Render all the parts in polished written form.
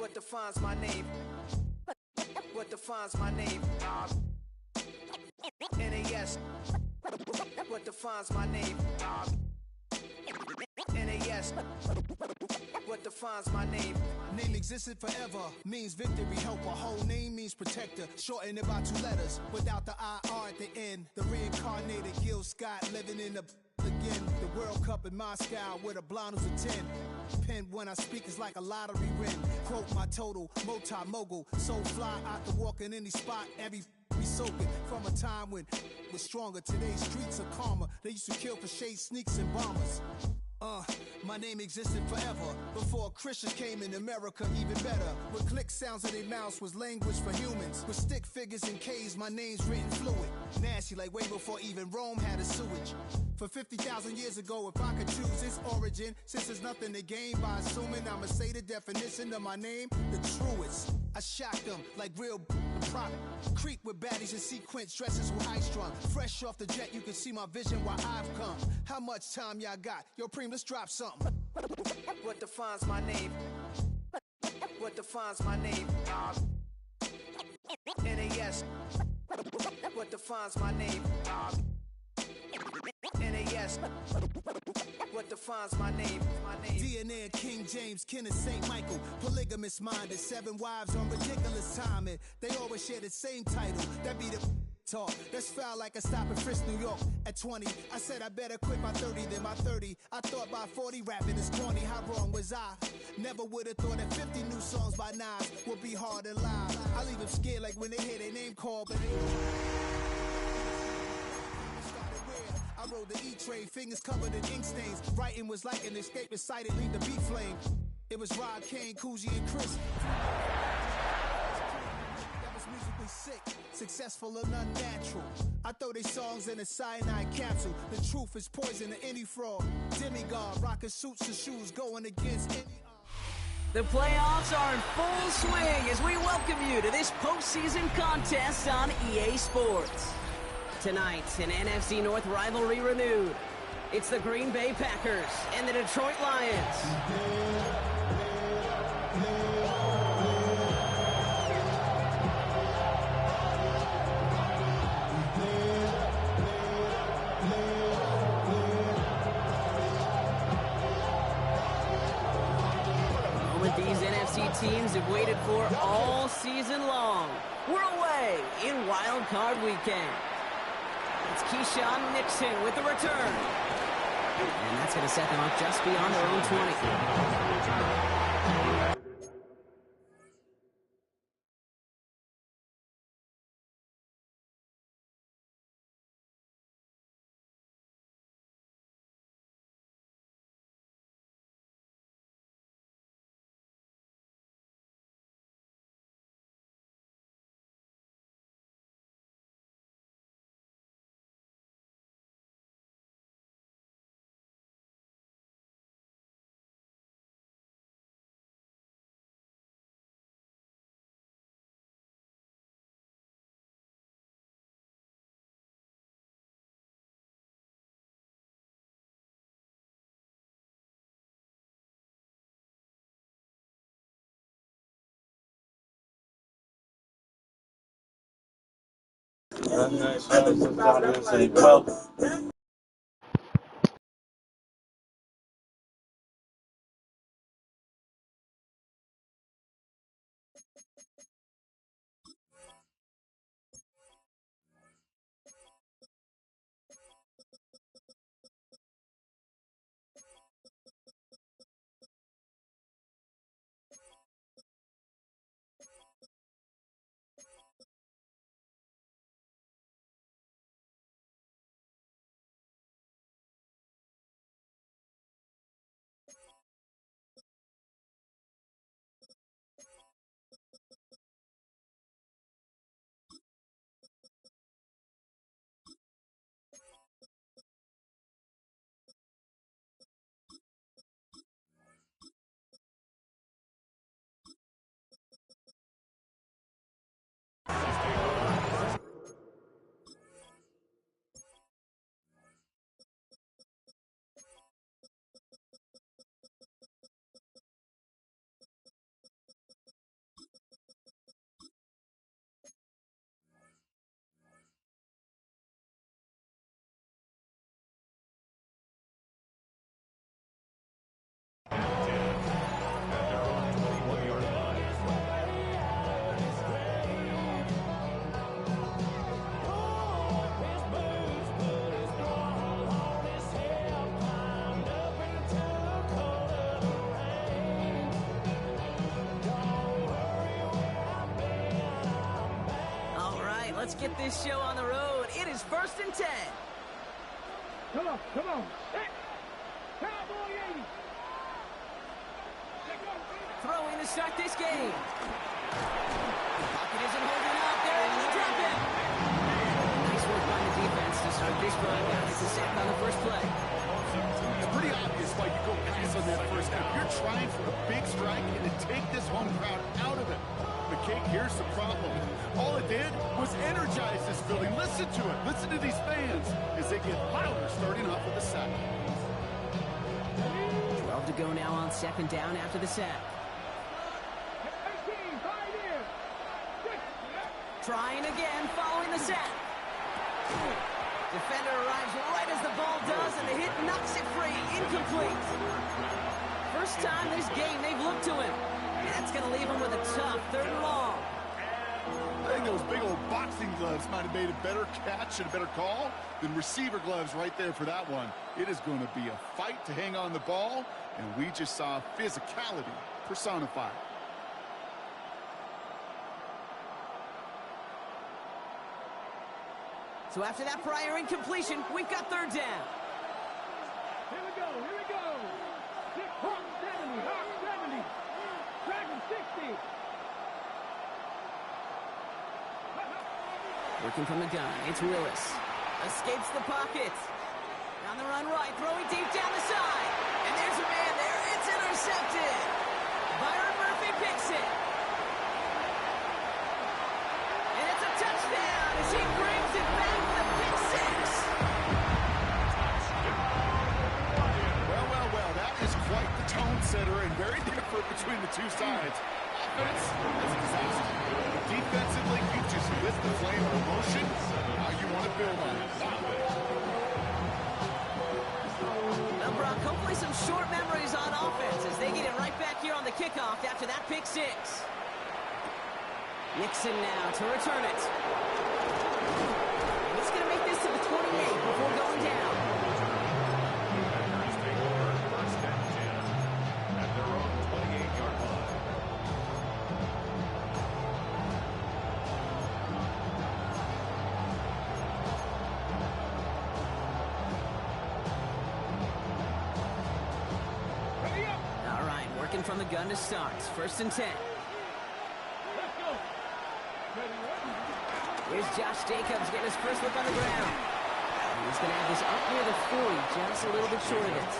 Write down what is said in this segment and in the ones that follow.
What defines my name? What defines my name? NAS. What defines my name? NAS. What defines my name? Name existed forever, means victory, helper. Whole name means protector, shortened it by 2 letters, without the IR at the end. The reincarnated Gil Scott living in the again. The World Cup in Moscow with a blonde who's a 10. Pen when I speak is like a lottery win. Quote my total, multi-mogul. So fly, I can walk in any spot, every be soaking from a time when was stronger. Today's streets are calmer. They used to kill for shade sneaks and bombers. My name existed forever. Before Christians came in America, even better. With click sounds in their mouths was language for humans. With stick figures and K's, my name's written fluid. Nasty like way before even Rome had a sewage. For 50,000 years ago, if I could choose its origin, since there's nothing to gain by assuming, I'ma say the definition of my name, the truest. I shocked them like real prop. Creep with baddies in sequence, dresses with high strung. Fresh off the jet, you can see my vision while I've come. How much time y'all got? Yo, Preem, let's drop something. What defines my name? What defines my name? NAS. What defines my name? NAS. What defines my name? DNA of King James, kin of St. Michael. Polygamous minded, 7 wives on ridiculous timing. They always share the same title. That be the talk. That's foul like a stop in Frisk, New York. At 20, I said I better quit by 30 than my 30. I thought by 40 rapping is corny. How wrong was I? Never would have thought that 50 new songs by Nas would be hard and live. I leave them scared like when they hear their name called, but I rode the E-train, fingers covered in ink stains. Writing was like an escape inside it, leave the beat flame. It was Rod, Kane, Coogee, and Chris. That was musically sick, successful and unnatural. I throw these songs in a cyanide capsule. The truth is poison to any fraud. Demigod, rocking suits and shoes, going against any... The playoffs are in full swing as we welcome you to this postseason contest on EA Sports. Tonight, an NFC North rivalry renewed. It's the Green Bay Packers and the Detroit Lions. The moment these NFC teams have waited for all season long. We're away in Wild Card Weekend. It's Keyshawn Nixon with the return. And that's going to set them up just beyond their own 20. Well, Let's get this show on the road. It is 1st and 10. Come on. Hey. Cowboy 80. Throwing to start this game. Pocket isn't holding up. They're able to drop it. Nice work by the defense to start this drive out. It's a sack on the first play. It's pretty obvious why you go pass on that first down. You're trying for a big strike and to take this home crowd out of it. But, Kate, here's the problem. All it did was energize this building. Listen to it. Listen to these fans as they get louder starting off with the sack. 12 to go now on 2nd down after the sack. 18, 5 in. Trying again following the sack. Defender arrives right as the ball does, and the hit knocks it free. Incomplete. First time this game they've looked to him. That's going to leave him with a tough 3rd and long. I think those big old boxing gloves might have made a better catch and a better call than receiver gloves right there for that one. It is going to be a fight to hang on the ball, and we just saw physicality personified. So after that prior incompletion, we've got 3rd down. Here we go. Hawk 70. Dragon 60. Working from the gun, it's Willis. Escapes the pocket. On the run right, throwing deep down the side. And there's a man there. It's intercepted. Byron Murphy picks it. And it's a touchdown as he brings it back with a pick 6. Well, that is quite the tone setter and very different between the two sides. Offense, that's a disaster. Defensively, you just lit the flame of emotion. Now you want to build on it. Well, Brock, hopefully some short memories on offense as they get it right back here on the kickoff after that pick 6. Nixon now to return it. And he's going to make this to the 28 before going down. All right, working from the gun to start. 1st and 10. Let's go. Here's Josh Jacobs getting his first look on the ground. And he's going to have this up near the 40, just a little bit short of it.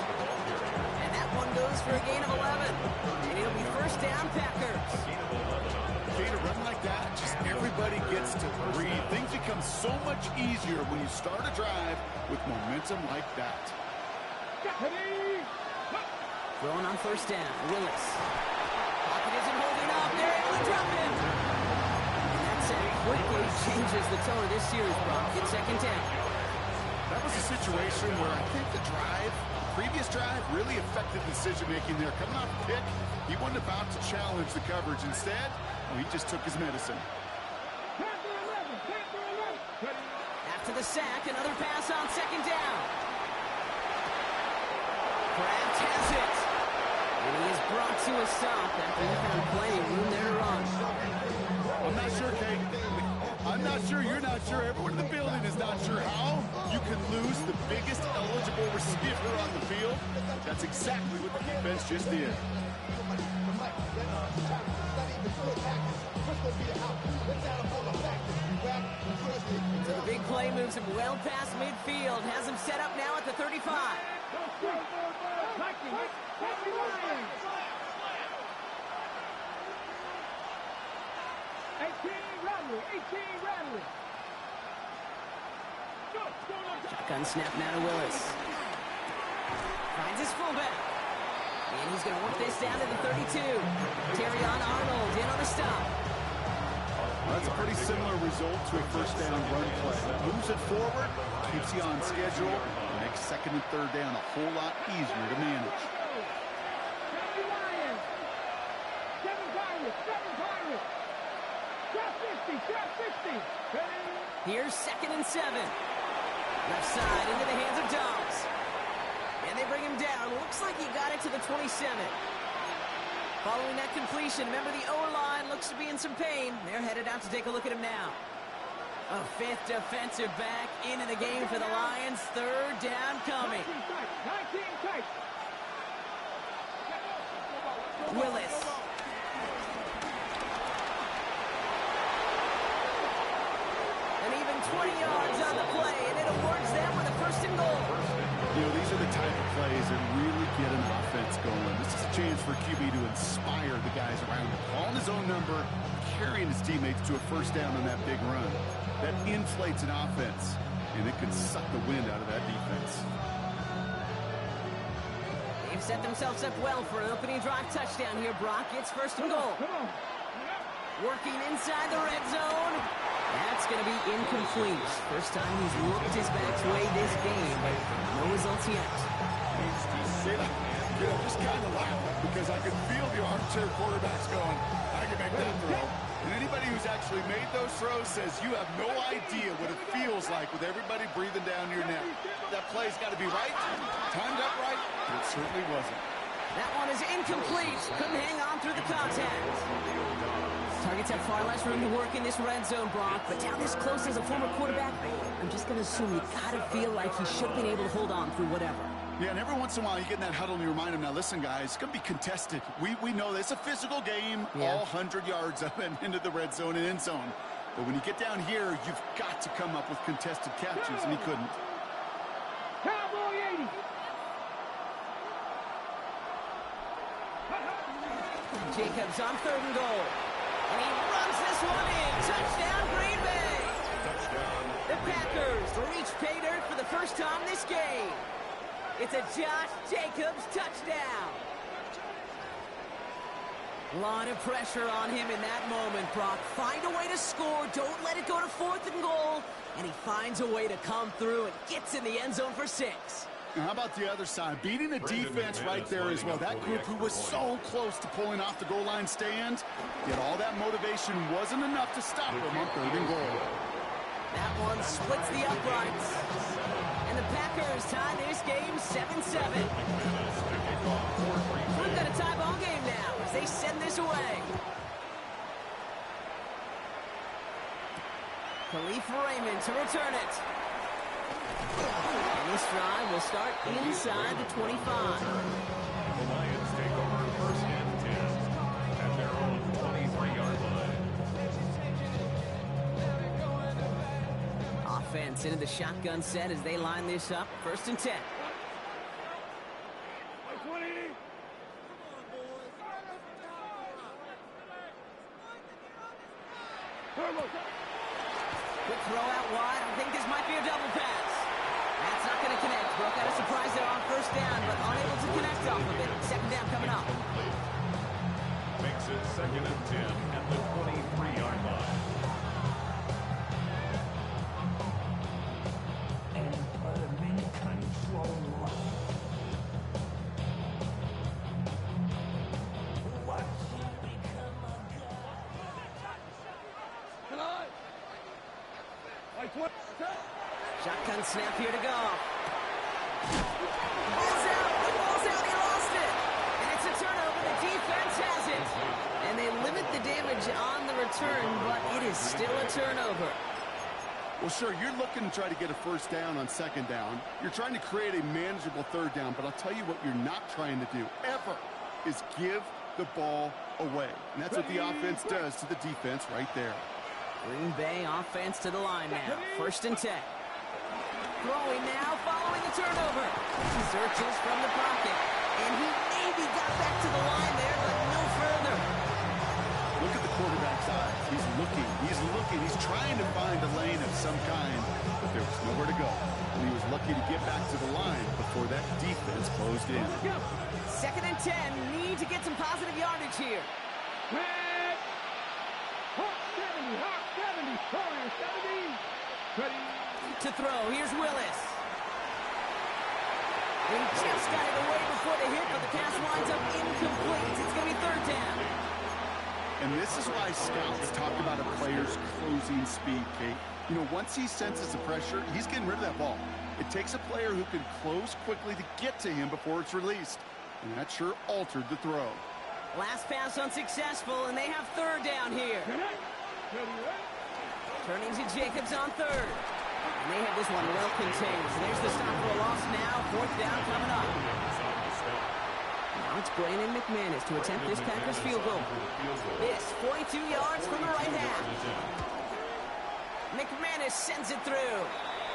And that one goes for a gain of 11. And it'll be 1st down, Packers. Okay, to run like that, just everybody gets to breathe. Things become so much easier when you start a drive with momentum like that. Throwing on 1st down, Willis. Pocket isn't holding up. They're able to drop him. And that's it. Quickly changes the tone of this series, Brock. It's 2nd down. That was a situation where I think the previous drive, really affected decision-making there. Coming off the pick, he wasn't about to challenge the coverage. Instead, he just took his medicine. After the sack, another pass on 2nd down. Kraft has it. And he is brought to a stop after he found plenty of room there to run. I'm not sure, Kate. I'm not sure. You're not sure. Everyone in the building is not sure how you can lose the biggest eligible receiver on the field. That's exactly what the defense just did. So the big play moves him well past midfield. Has him set up now at the 35. 18 Radley. Shotgun snap now to Willis. Finds his fullback. And he's going to work this down to the 32. Terrion Arnold in on the stop. That's a pretty similar result to a 1st down run play. Moves it forward, keeps you on schedule, makes 2nd and 3rd down a whole lot easier to manage. Here's 2nd and 7. Left side into the hands of Dobbs. And they bring him down. Looks like he got it to the 27. Following that completion, remember the O-line looks to be in some pain. They're headed out to take a look at him now. A fifth defensive back into the game for the Lions. Third down coming. 19 tight. Willis. And even 20 yards on the play, and it awards them with a first and goal. You know, these are the type of plays that really get an offense going. This is a chance for QB to inspire the guys around him. Calling his own number, carrying his teammates to a first down on that big run. That inflates an offense, and it can suck the wind out of that defense. They've set themselves up well for an opening drive touchdown here, Brock. It's first and goal. Come on. Working inside the red zone. That's going to be incomplete. First time he's looked his back's way this game, but no results yet. Just kind of laughing because I could feel the armchair quarterbacks going, I can make that throw. And anybody who's actually made those throws says you have no idea what it feels like with everybody breathing down your neck. That play's got to be right, timed up right, but it certainly wasn't. That one is incomplete. Couldn't hang on through the contact. Targets have far less room to work in this red zone, Brock, but down this close as a former quarterback, I'm just going to assume you got to feel like he should have been able to hold on through whatever. Yeah, and every once in a while you get in that huddle and you remind them, now listen, guys, it's going to be contested. We know this. It's a physical game, all 100 yards up and into the red zone and end zone. But when you get down here, you've got to come up with contested catches, and he couldn't. Cowboy 80. Jacobs on third and goal. And he runs this one in. Touchdown, Green Bay. The Packers reach pay dirt for the first time this game. It's a Josh Jacobs touchdown. A lot of pressure on him in that moment, Brock. Find a way to score. Don't let it go to fourth and goal. And he finds a way to come through and gets in the end zone for 6. Now, how about the other side? Beating the defense right there as well. That group who was so close to pulling off the goal line stand, yet all that motivation wasn't enough to stop him on third and goal. That one splits the uprights. And the Packers tie this game 7-7. We've got a tie ball game now as they send this away. Khalif Raymond to return it. And this drive will start inside the 25. The Lions take over first and 10 at their own 23-yard line. Offense into the shotgun set as they line this up. First and 10. Quick throw out wide. I think this might be a double pass. That's not going to connect. Broke out a surprise there on first down, but unable to connect off of it. Second down coming up. Makes it second and 10 at the 23-yard line. And put him in control. Watch him become a god. Shotgun snap here to go. Ball's out. The ball's out. He lost it. And it's a turnover. The defense has it. And they limit the damage on the return, but it is still a turnover. Well, sure, you're looking to try to get a first down on second down. You're trying to create a manageable third down, but I'll tell you what you're not trying to do, ever, is give the ball away. And that's what the offense does to the defense right there. Green Bay offense to the line now. First and 10. Throwing now, following the turnover. He searches from the pocket. And he maybe got back to the line there, but no further. Look at the quarterback's eyes. He's looking. He's trying to find a lane of some kind, but there was nowhere to go. And he was lucky to get back to the line before that defense closed in. Second and 10. Need to get some positive yardage here. Hawk 70, Hawk 70, corner 70. Ready. To throw. Here's Willis. He just got it away before the hit, but the pass winds up incomplete. It's going to be third down. And this is why scouts talk about a player's closing speed, Kate. You know, once he senses the pressure, he's getting rid of that ball. It takes a player who can close quickly to get to him before it's released. And that sure altered the throw. Last pass unsuccessful, and they have third down here. Turning to Jacobs on third. And they have this one well contained. So there's the stop for a loss now. Fourth down coming up. Now it's Brandon McManus to attempt this Packers field goal. This 42 yards from the right half. McManus sends it through.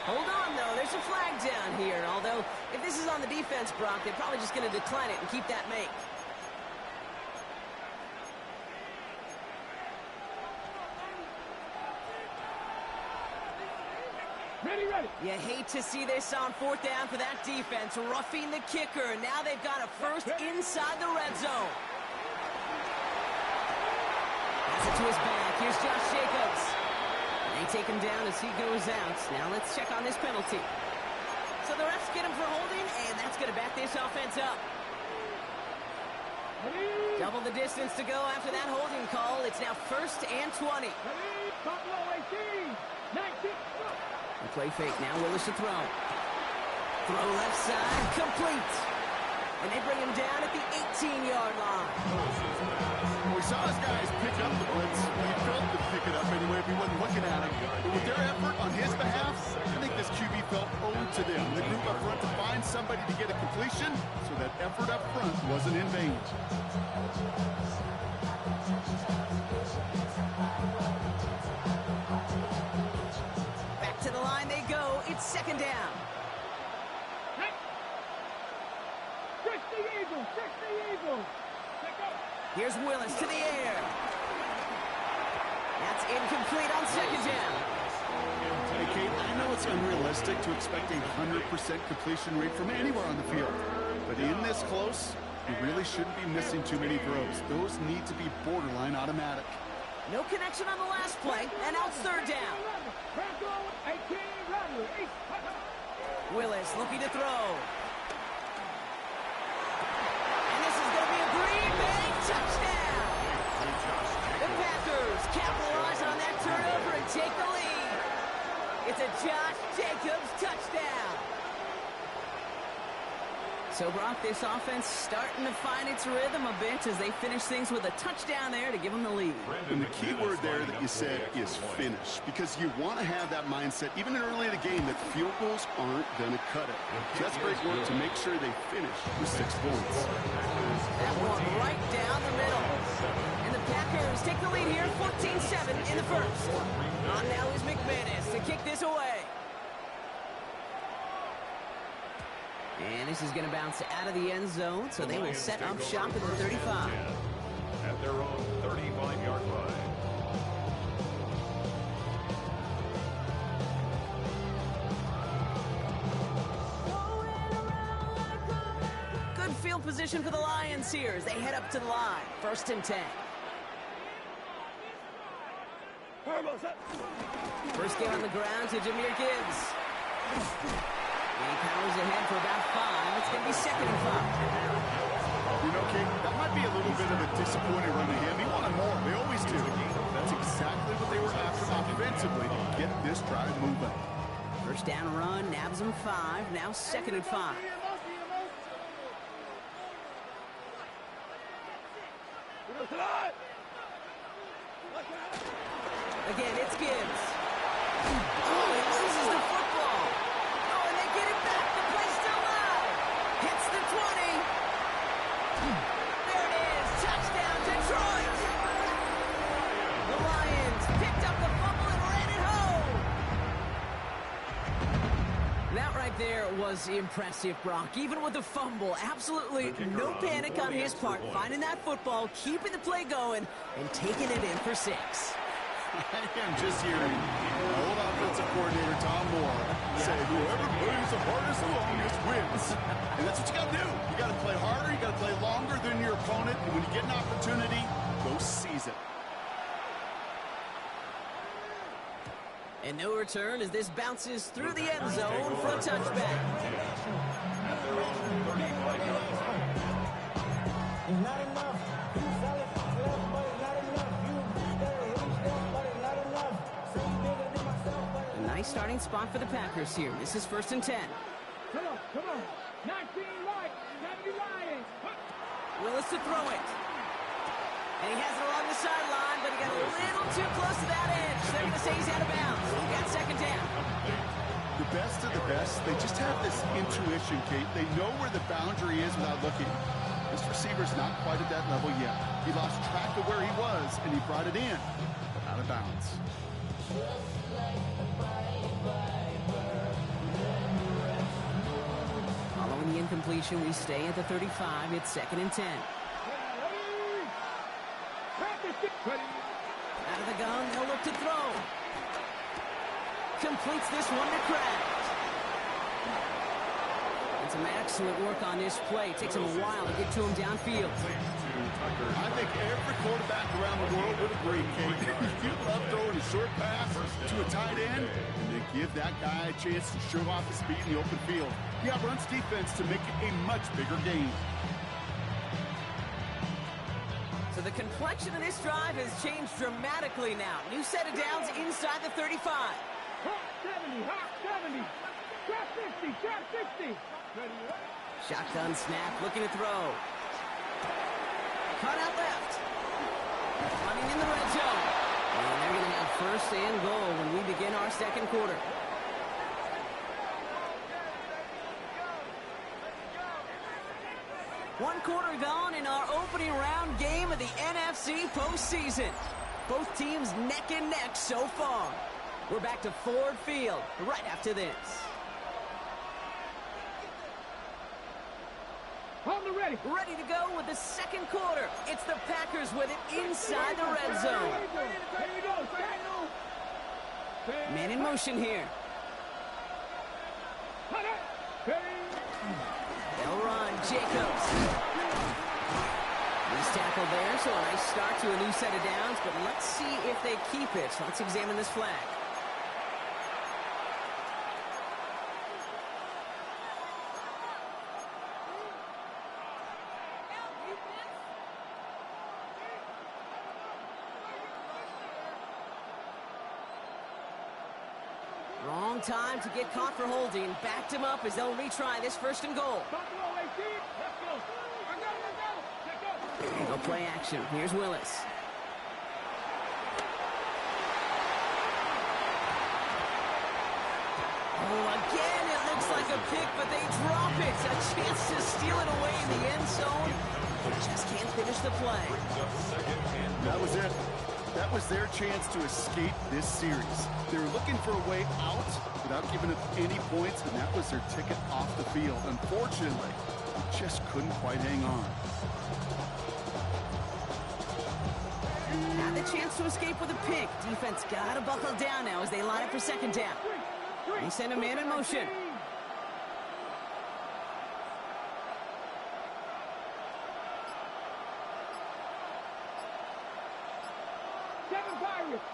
Hold on, though. There's a flag down here. Although, if this is on the defense, Brock, they're probably just going to decline it and keep that make. Ready. You hate to see this on fourth down for that defense. Roughing the kicker. Now they've got a first inside the red zone. Pass it to his back. Here's Josh Jacobs. They take him down as he goes out. Now let's check on this penalty. So the refs get him for holding, and that's going to back this offense up. Double the distance to go after that holding call. It's now first and 20. Buffalo 18, 19. And play fake now. Willis to throw. Throw left side. Complete. And they bring him down at the 18-yard line. We saw his guys pick up the blitz. He felt to pick it up anyway if he wasn't looking at it. But with their effort on his behalf, I think this QB felt owed to them. The group up front to find somebody to get a completion, so that effort up front wasn't in vain. Back to the line they go. It's second down. Fix the Eagles. Here's Willis to the air. That's incomplete on second down. Hey, Kate, I know it's unrealistic to expect a 100% completion rate from anywhere on the field. But in this close, you really shouldn't be missing too many throws. Those need to be borderline automatic. No connection on the last play, and now it's third down. Willis looking to throw. And this is going to be a Green Bay touchdown. The Packers capitalize on that turnover and take the lead. It's a Josh Jacobs touchdown. So, Brock, this offense starting to find its rhythm a bit as they finish things with a touchdown there to give them the lead. And the key word there that you said is finish, because you want to have that mindset, even early in the game, that field goals aren't going to cut it. So that's great work to make sure they finish with 6 points. That one right down the middle. And the Packers take the lead here, 14-7 in the first. On now is McManus to kick this away. And this is going to bounce out of the end zone, so they will set up shop at the 35. At their own 35-yard line. Good field position for the Lions here as they head up to the line. First and 10. First game on the ground to Jahmyr Gibbs. He powers ahead for about 5. It's going to be second and 5. You know, Kate, that might be a little bit of a disappointing run to him. He wanted more. They always do. That's exactly what they were after offensively to get this drive moving. First down run, nabs him 5. Now second and 5. Again, it's Gibbs. Oh, he loses the football. Oh, and they get it back. The play's still live. Hits the 20. There it is. Touchdown, Detroit. The Lions picked up the fumble and ran it home. That right there was impressive, Brock. Even with the fumble, absolutely no panic on his part. Finding that football, keeping the play going, and taking it in for 6. I am just hearing old offensive coordinator Tom Moore say, whoever plays the hardest the longest wins. And that's what you got to do. You got to play harder. You got to play longer than your opponent. And when you get an opportunity, go seize it. And no return as this bounces through the end zone for a touchback. Not enough. You sell it to everybody. Not enough. You better reach everybody. Not enough. So bigger than myself. A nice starting spot for the Packers here. This is first and 10. Come on. 19 right. 70 Lions. Willis to throw it. And he has it along the sideline, but he got a little too close to that edge. They're going to to say he's out of bounds. We got second down. The best of the best, they just have this intuition, Kate. They know where the boundary is without looking. This receiver's not quite at that level yet. He lost track of where he was, and he brought it in, out of bounds. Following the incompletion, we stay at the 35. It's 2nd and 10. Out of the gun, they'll look to throw. Completes this one to Kraft. And some excellent work on this play. Takes him a while to get to him downfield. I think every quarterback around the world would agree, Kate. You love throwing a short pass to a tight end, and then give that guy a chance to show off his speed in the open field. Yeah, runs defense to make it a much bigger game. So the complexion of this drive has changed dramatically now. New set of downs inside the 35. Hot 70, hot 70. Trap 60, trap 60. Shotgun snap, looking to throw. Cut out left. Running in the red zone. And they're going to have 1st and goal when we begin our second quarter. One quarter gone in our opening round game of the NFC postseason. Both teams neck and neck so far. We're back to Ford Field right after this. On the ready. Ready to go with the second quarter. It's the Packers with it inside the red zone. There you go. Man in motion here. They'll run. Jacobs. Nice tackle there, so a nice start to a new set of downs, but let's see if they keep it. Let's examine this flag. Wrong time to get caught for holding. Backed him up as they'll retry this 1st and goal. No play action. Here's Willis. Oh, again, it looks like a pick, but they drop it. A chance to steal it away in the end zone. Just can't finish the play. That was it. That was their chance to escape this series. They were looking for a way out without giving up any points, and that was their ticket off the field. Unfortunately, they just couldn't quite hang on. Had the chance to escape with a pick. Defense got to buckle down now as they line up for 2nd down. They send a man in motion.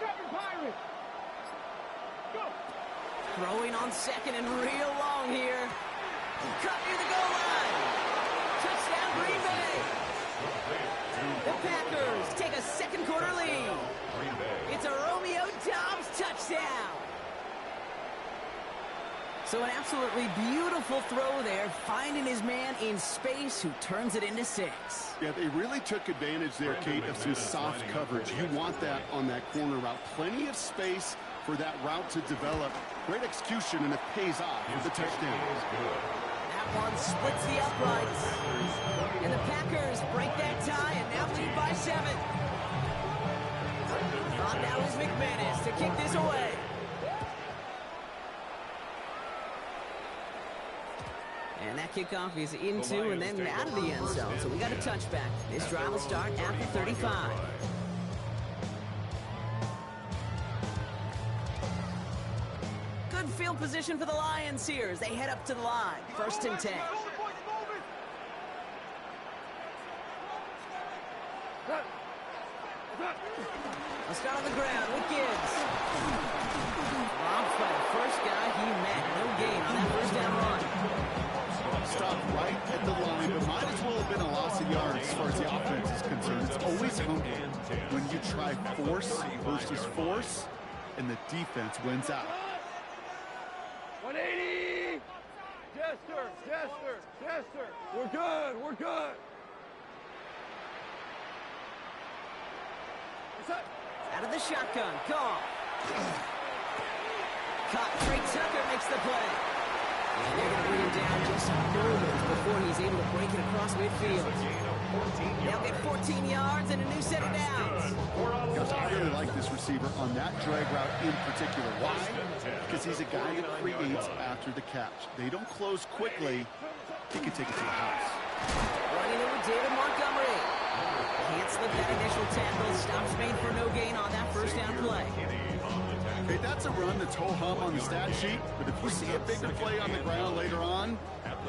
Seven Pirates. Go. Throwing on 2nd and real long here. Cut near the goal line. Touchdown Green Bay. The Packers take a second quarter lead. It's a Romeo Doubs touchdown. So an absolutely beautiful throw there, finding his man in space who turns it into 6. Yeah, they really took advantage there, Kate, of some soft coverage. You want that on that corner route. Plenty of space for that route to develop. Great execution, and it pays off with the touchdown. That one splits the uprights. And the Packers break that tie and now lead by 7. On now is McManus to kick this away. And that kickoff is into and then out of the end zone. So we got a touchback. This drive will start at the 35. Good field position for the Lions here as they head up to the line. 1st and 10. Let's start on the ground with Gibbs. Robbed by the first guy he met. No gain on that 1st down run. Stopped right at the line, but might as well have been a loss of yards as far as the offense is concerned. It's always humbling when you try force versus force, and the defense wins out. 180. Jester. We're good. Out of the shotgun, Goff. Caught. Trey Tucker makes the play. And they're going to bring him down just moments before he's able to break it across midfield. They'll get 14 yards and a new set of downs. Gosh, I really like this receiver on that drag route in particular. Why? Because he's a guy that creates after the catch. They don't close quickly. He can take it to the house. Running it with David Montgomery. Can't slip that initial tackle. Stops made for no gain on that first down play. Okay, that's a run that's ho-hum on the stat sheet, but if you see a bigger play on the ground later on,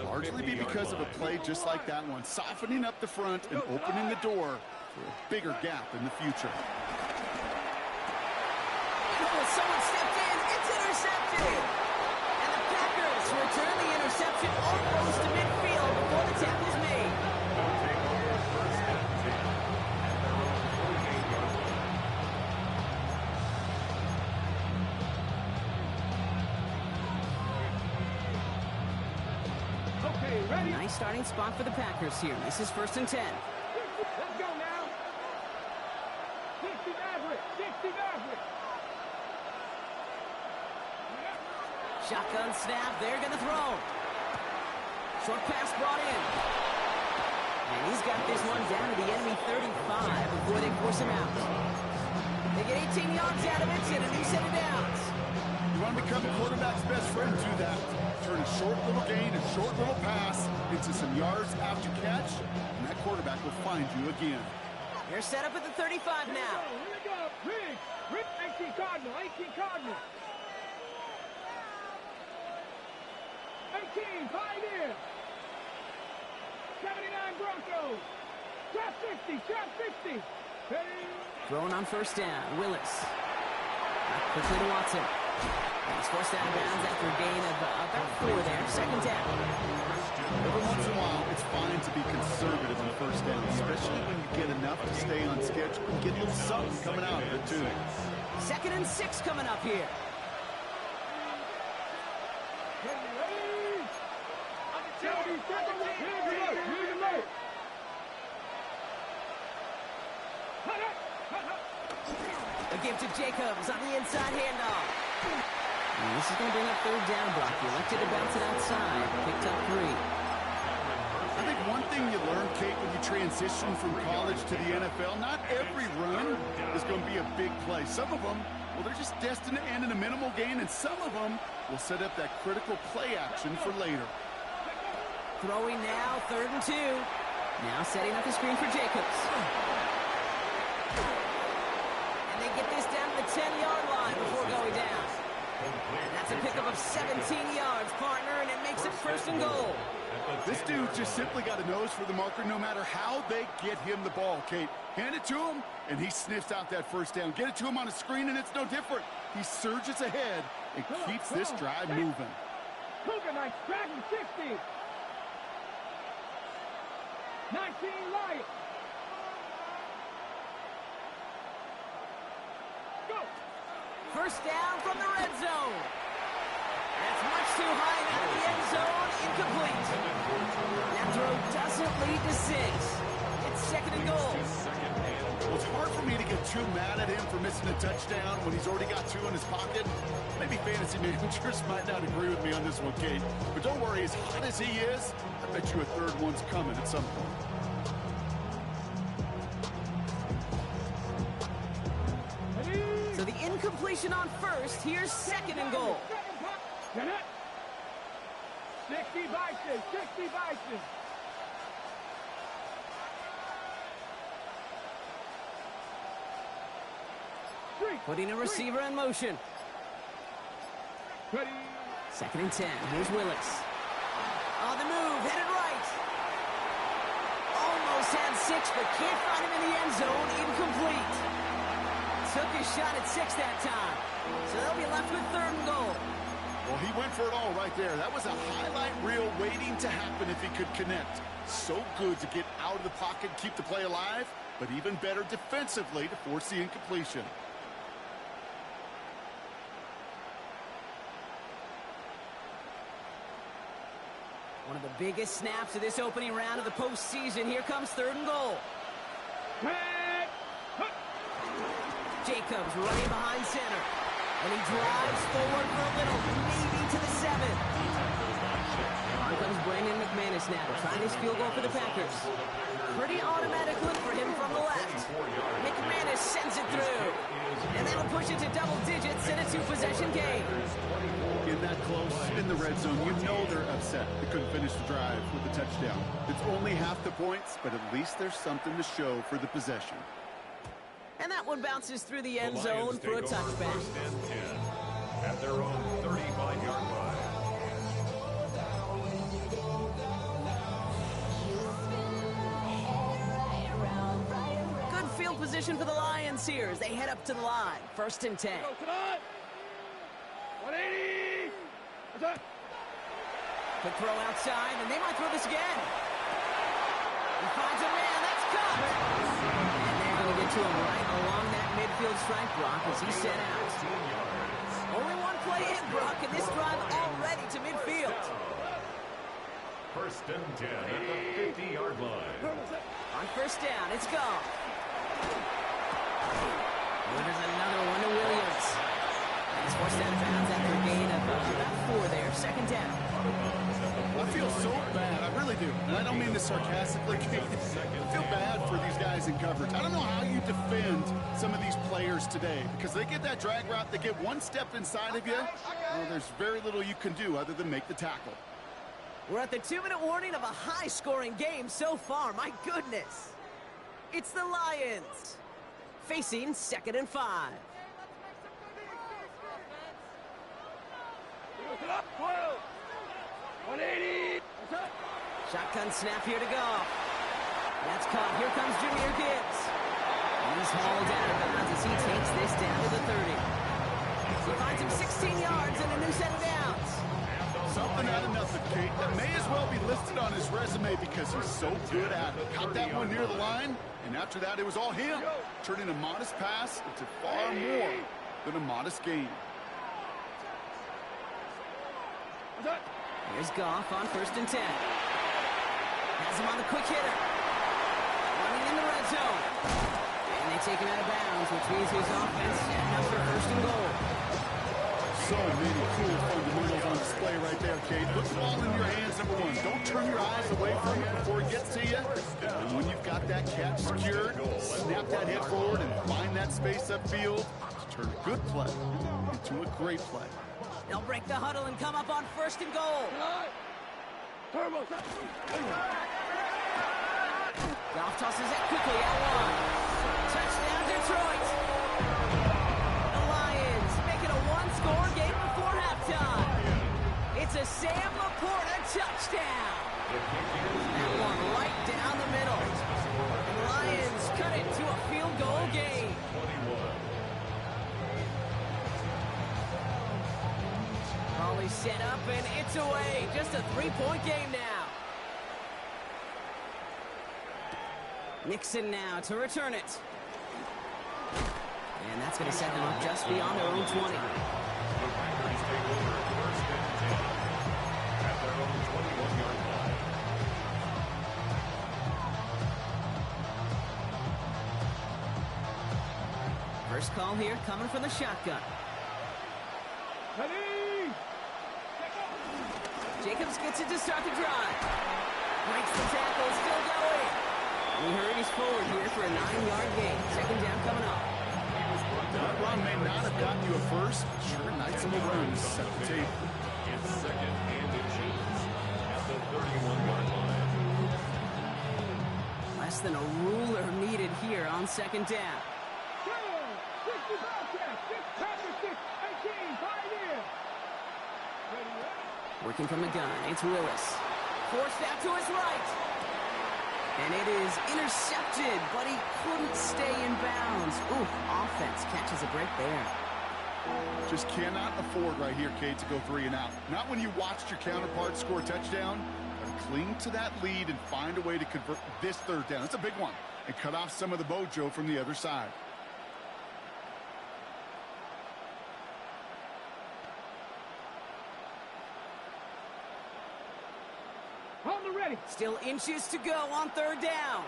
largely be because of a play just like that one, softening up the front and opening the door for a bigger gap in the future. Oh, someone stepped in. It's intercepted. And the Packers return the interception almost to midfield before the tackle's made. Nice starting spot for the Packers here. This is 1st and 10. Let's go now. 60 Maverick. 60 Maverick. Shotgun snap. They're going to throw. Short pass brought in. And he's got this one down to the enemy 35 before they force him out. They get 18 yards out of it and a new set of downs. You want to become a quarterback's best friend, do that. Turn a short little gain, a short little pass into some yards after catch, and that quarterback will find you again. They're set up at the 35 now. Here we go. Rick. 18 Cardinal. 18 Cardinal. 18 Pioneer. 79 Broncos. Trap 60. Trap 60. Hey. Throwing on 1st down. Willis. Quickly to Watson. He's forced out of bounds after a gain of about 4 there. 2nd down. Every once in a while, it's fine to be conservative on 1st down, especially when you get enough to stay on schedule and get a little something coming out of it, too. 2nd and 6 coming up here. A give to Jacobs on the inside handoff. And this is going to bring up 3rd down. Brock elected to bounce it outside. Picked up 3. I think one thing you learn, Kate, when you transition from college to the NFL, not every run is going to be a big play. Some of them, well, they're just destined to end in a minimal gain, and some of them will set up that critical play action for later. Throwing now, 3rd and 2. Now setting up the screen for Jacobs. And they get this down to the 10-yard line before going down. And that's a pickup of 17 yards, partner, and it makes it 1st and goal. This dude just simply got a nose for the marker no matter how they get him the ball, Kate. Hand it to him, and he sniffs out that 1st down. Get it to him on a screen, and it's no different. He surges ahead and keeps this drive moving. Cougar Knights, Dragon 60. 19 Lions. Go. 1st down from the red zone. That's much too high and out of the end zone. Incomplete. That throw doesn't lead to 6. It's 2nd and goal. Well, it's hard for me to get too mad at him for missing a touchdown when he's already got 2 in his pocket. Maybe fantasy managers might not agree with me on this one, Kate. But don't worry, as hot as he is, I bet you a 3rd one's coming at some point. So the incompletion on 1st. Here's 2nd and goal. 60 Bison. 60 Bison. Putting a receiver in motion. Ready. 2nd and 10. Here's Willis. On the move, headed right. Almost had 6, but can't find him in the end zone. Incomplete. Took his shot at 6 that time. So they'll be left with 3rd and goal. Well, he went for it all right there. That was a highlight reel waiting to happen if he could connect. So good to get out of the pocket, keep the play alive, but even better defensively to force the incompletion. One of the biggest snaps of this opening round of the postseason. Here comes 3rd and goal. Red. Jacobs running behind center. And he drives forward for a little, maybe to the 7. On comes Brandon McManus now, trying his field goal for the Packers. Pretty automatic look for him from the left. McManus sends it through. And that'll push it to double digits in a 2-possession game. In that close, in the red zone, you know they're upset. They couldn't finish the drive with a touchdown. It's only half the points, but at least there's something to show for the possession. And that one bounces through the end zone for a touchback. First and 10 at their own 35-yard line. Good field position for the Lions here as they head up to the line. First and 10. 180. Quick throw outside, and they might throw this again. He finds a man. That's caught. And they're going to get to him right along that midfield stripe block as he's set out. Only one play in, Brock, and this drive already to midfield. First and 10 at the 50-yard line. On first down, it's gone. Oh, there's another one to Williams. He's forced out of bounds after a gain of about 4 there. Second down. I feel so bad. I really do. And I don't mean this sarcastically. I feel bad for these guys in coverage. I don't know how you defend some of these players today because they get that drag route, they get one step inside of you. Well, there's very little you can do other than make the tackle. We're at the 2-minute warning of a high-scoring game so far. My goodness. It's the Lions facing 2nd and 5. 180. Shotgun snap here to go. That's caught. Here comes Jahmyr Gibbs. And he's hauled out of bounds as he takes this down to the 30. He finds him 16 yards and a new set of downs. Something out of nothing, Kate. That may as well be listed on his resume because he's so good at it. Caught that one near the line, and after that, it was all him. Turning a modest pass into far more than a modest gain. Here's Goff on first and 10. Has him on the quick hitter. Running in the red zone. And they take him out of bounds, which means his offense setting up for first and goal. So many cool fundamentals on display right there, Kate. Put the ball in your hands, number one. Don't turn your eyes away from it before it gets to you. And when you've got that catch secured, snap that hit forward and find that space upfield to turn a good play into a great play. They'll break the huddle and come up on first and goal. Goff tosses it quickly out wide. Touchdown, Detroit. The Lions make it a one-score game before halftime. It's a Sam Laporta touchdown. That one right down the middle. The Lions cut it to a field goal game. Raleigh set up and it's away. Just a 3-point game now. Nixon now to return it. And that's going to set them up just beyond their own 20. The Packers take over first and 10 at their own 21-yard line. First call here coming from the shotgun. Jacobs gets it to start the drive. Breaks the tackle, still going. He hurries forward here for a 9-yard gain. Second down coming up. That run may not have gotten you a first. Sure, nice little run to set the table. It's second and inches at the 31-yard line. Less than a ruler needed here on second down. Working from the gun, it's Willis. Forced out to his right. And it is intercepted, but he couldn't stay in bounds. Ooh, offense catches a break there. Just cannot afford right here, Kate, to go 3 and out. Not when you watched your counterpart score a touchdown. But cling to that lead and find a way to convert this third down. It's a big one. And cut off some of the mojo from the other side. Ready. Still inches to go on third down.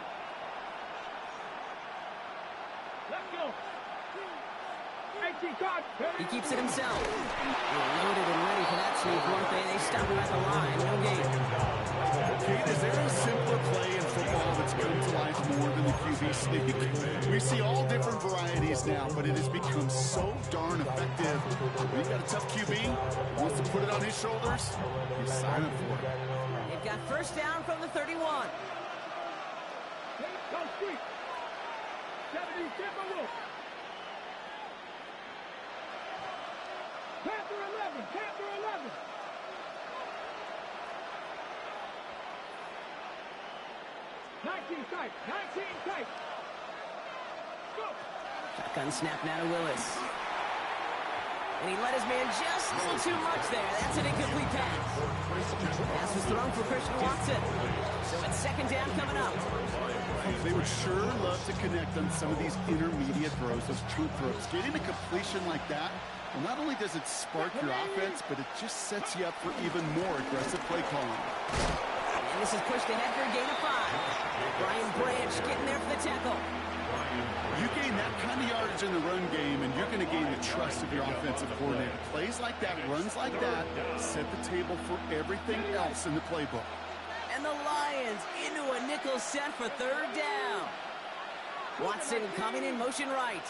Let's go. 18. He keeps it himself. They're loaded and ready for that sweep, weren't they? They stop him at the line. No gain. Kate, is there a simpler play in football that's come to life more than the QB sneak? We see all different varieties now, but it has become so darn effective. When you've got a tough QB, who wants to put it on his shoulders, he's signing for it. They've got first down from the 31. Go sweep. 70, Tampa Wolf. Panther 11, Panther 11. Tight, 19 tight. Go. Shotgun snap now to Willis. And he let his man just a little too much there. That's an incomplete pass. Pass was thrown for Christian Watson. So it's second down coming up. They would sure love to connect on some of these intermediate throws, those true throws. Getting a completion like that, well, not only does it spark your offense, but it just sets you up for even more aggressive play calling. And this is pushed ahead for a gain of 5. Brian Branch getting there for the tackle. You gain that kind of yardage in the run game, and you're going to gain the trust of your offensive coordinator. Plays like that, runs like that, set the table for everything else in the playbook. And the Lions into a nickel set for third down. Watson coming in motion right.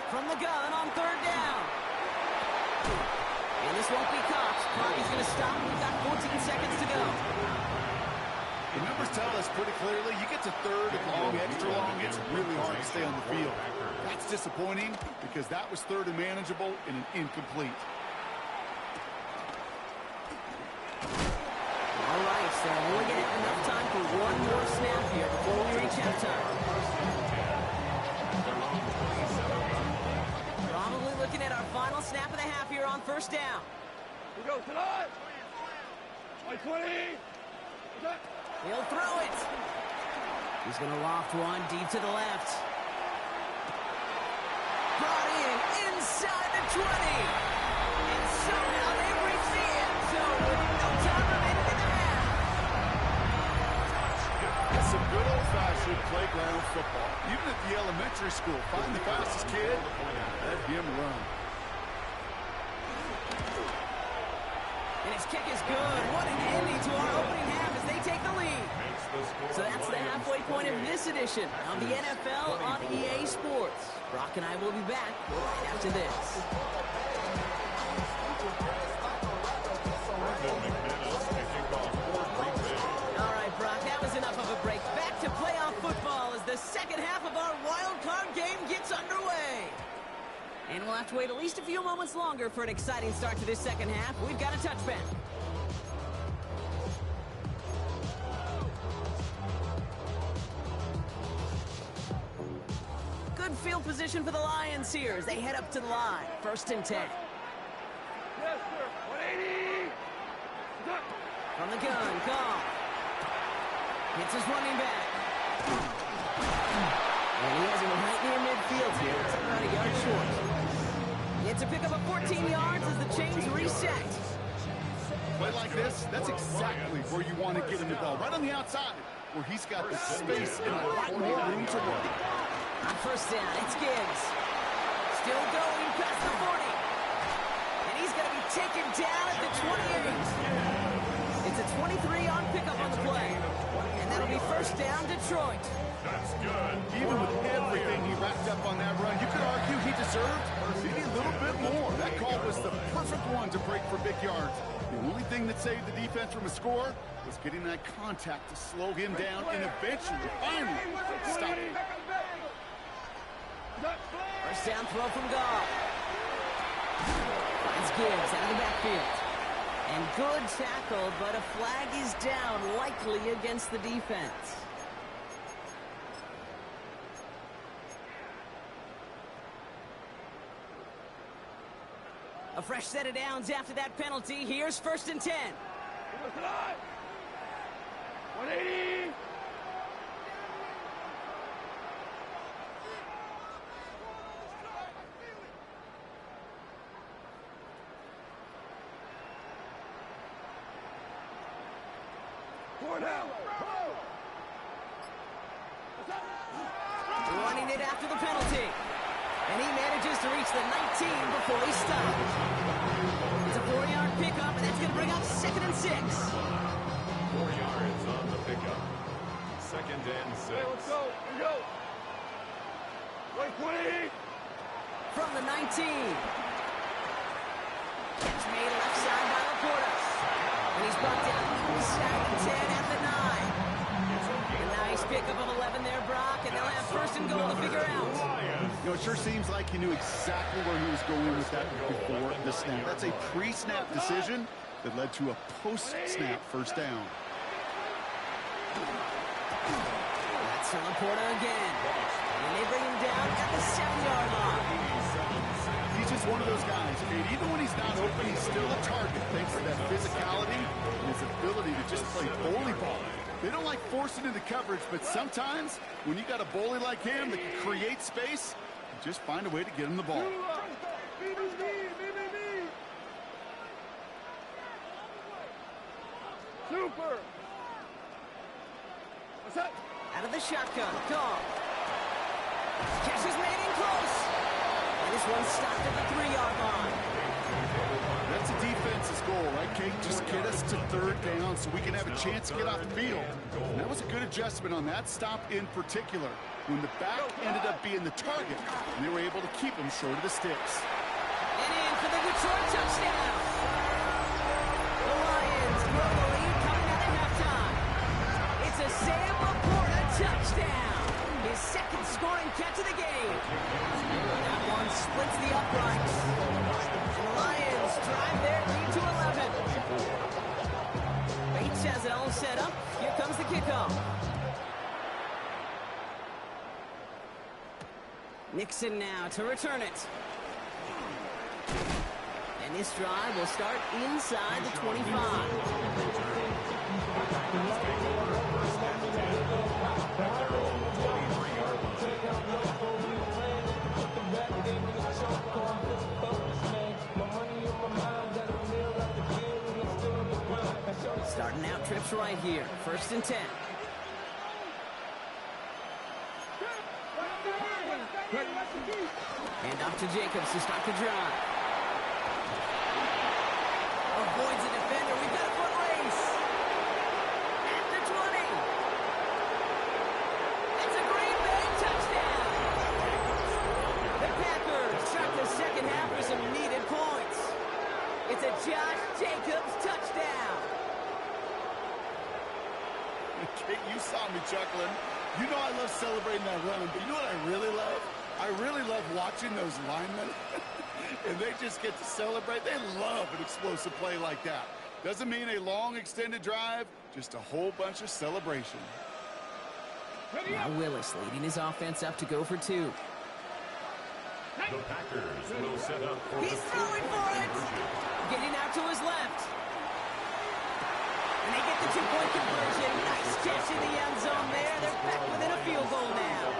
From the gun on third down. And this won't be caught. Clock is going to stop. We've got 14 seconds to go. The numbers tell us pretty clearly, you get to third and long, extra long, it's really hard to stay on the field. That's disappointing because that was third and manageable and an incomplete. All right, so we're going to have enough time for one more snap here before we reach halftime. Probably looking at our final snap of the half here on first down. We go tonight. 20. He'll throw it. He's going to loft one deep to the left. Brought in inside the 20. And somehow they reach the end zone with no time remaining in the half. That's some good old-fashioned playground football. Even at the elementary school, find the fastest kid, let him run. And his kick is good. What an ending to our opening half as they take the lead. So that's the halfway point of this edition of the NFL on EA Sports. Brock and I will be back right after this. All right, Brock, that was enough of a break. Back to playoff football as the second half of our wild card game gets underway. And we'll have to wait at least a few moments longer for an exciting start to this second half. We've got a touchback. Good field position for the Lions here as they head up to the line. First and 10. Yes, sir. 180. From the gun, Goff. Hits his running back. And he has him right near midfield here. It's about a yard short. It's a pickup of 14 yards as the chains reset. Play like this, that's exactly where you want to get him the ball. Right on the outside, where he's got the space and a lot more room to run. On first down, it's Gibbs. Still going past the 40. And he's going to be taken down at the 28. It's a 23-yard pickup on the play. And that'll be first down, Detroit. That's good. Even with everything he racked up on that run, you could argue he deserved maybe a little bit more. That call was the perfect one to break for big yards. The only thing that saved the defense from a score was getting that contact to slow him down and eventually, finally, stop him. First down throw from Goff. Finds Gibbs out of the backfield. And good tackle, but a flag is down, likely against the defense. A fresh set of downs after that penalty. Here's first and 10. 180. Running it after the penalty. And he manages to reach the 19 before he stops. It's a 4-yard pickup, and that's going to bring up 2nd and 6. 4 yards on the pickup. 2nd and 6. Hey, let's go. Here we go. Wait. From the 19. Catch made left side by Laporta. And he's brought down inside the 10 at the 9. A nice pickup of 11 there, Brock, and they'll have 1st and goal to figure out. You know, it sure seems like he knew exactly where he was going with that before the snap. That's a pre-snap decision that led to a post-snap 1st down. That's Laporta again. And they bring him down at the 7-yard line. He's just one of those guys, okay? Even when he's not open, he's still a target thanks to that physicality and his ability to just play bully ball. They don't like forcing into coverage, but sometimes when you got a bully like him that can create space, you just find a way to get him the ball. Super. What's up? Out of the shotgun. Goff. Catch is made in close. And this one stopped at the 3-yard line. That's a defense's goal, right, Kate? Just get us to 3rd down so we can have a chance to get off the field. And that was a good adjustment on that stop in particular, when the back ended up being the target, and they were able to keep him short of the sticks. And in for the Detroit touchdown. The Lions grow the lead coming out of halftime. It's a Sam Laporta touchdown. His 2nd scoring catch of the game. That one splits the uprights. And the Lions drive their lead to 11. Bates has it all set up. Here comes the kickoff. Nixon now to return it. And this drive will start inside the 25. Starting out trips right here. 1st and 10. And off to Jacobs to start the drive. Avoids the defender. We've got a foot race. At the 20. It's a Green Bay touchdown. The Packers start the 2nd half with some needed points. It's a Josh Jacobs touchdown. Kate, you saw me chuckling. You know I love celebrating that run, but you know what I really love? I really love watching those linemen, and they just get to celebrate. They love an explosive play like that. Doesn't mean a long extended drive, just a whole bunch of celebration. Now Willis leading his offense up to go for 2. The Packers will set up for He's throwing for it. Getting out to his left. And they get the 2-point conversion. Nice catch in the end zone there. They're back within a field goal now.